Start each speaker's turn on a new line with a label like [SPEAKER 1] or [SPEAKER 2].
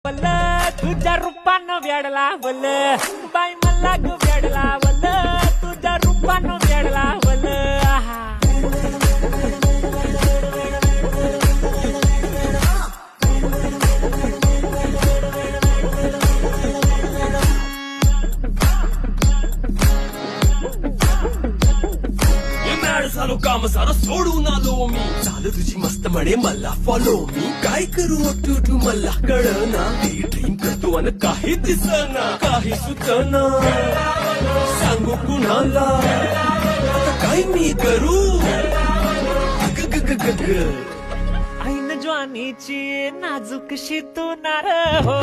[SPEAKER 1] वल्ल तुझ्या रूपानं वेडला वल्ल बाई मला ग वेडला वल्ल तुझ्या रूपानं वेडला वल्ल आहा
[SPEAKER 2] झालो काम सारं सोडून आलो मी झालं तुझी मस्त म्हणे मला फॉलो मी काय करू अटू मला कळना ते ड्रीम करतो आणि काही दिसना काही सुचना सांगू कुणाला आता काय मी करू ग ग ग ग
[SPEAKER 1] ऐन ज्वानीची नाजूकशी तू नार हो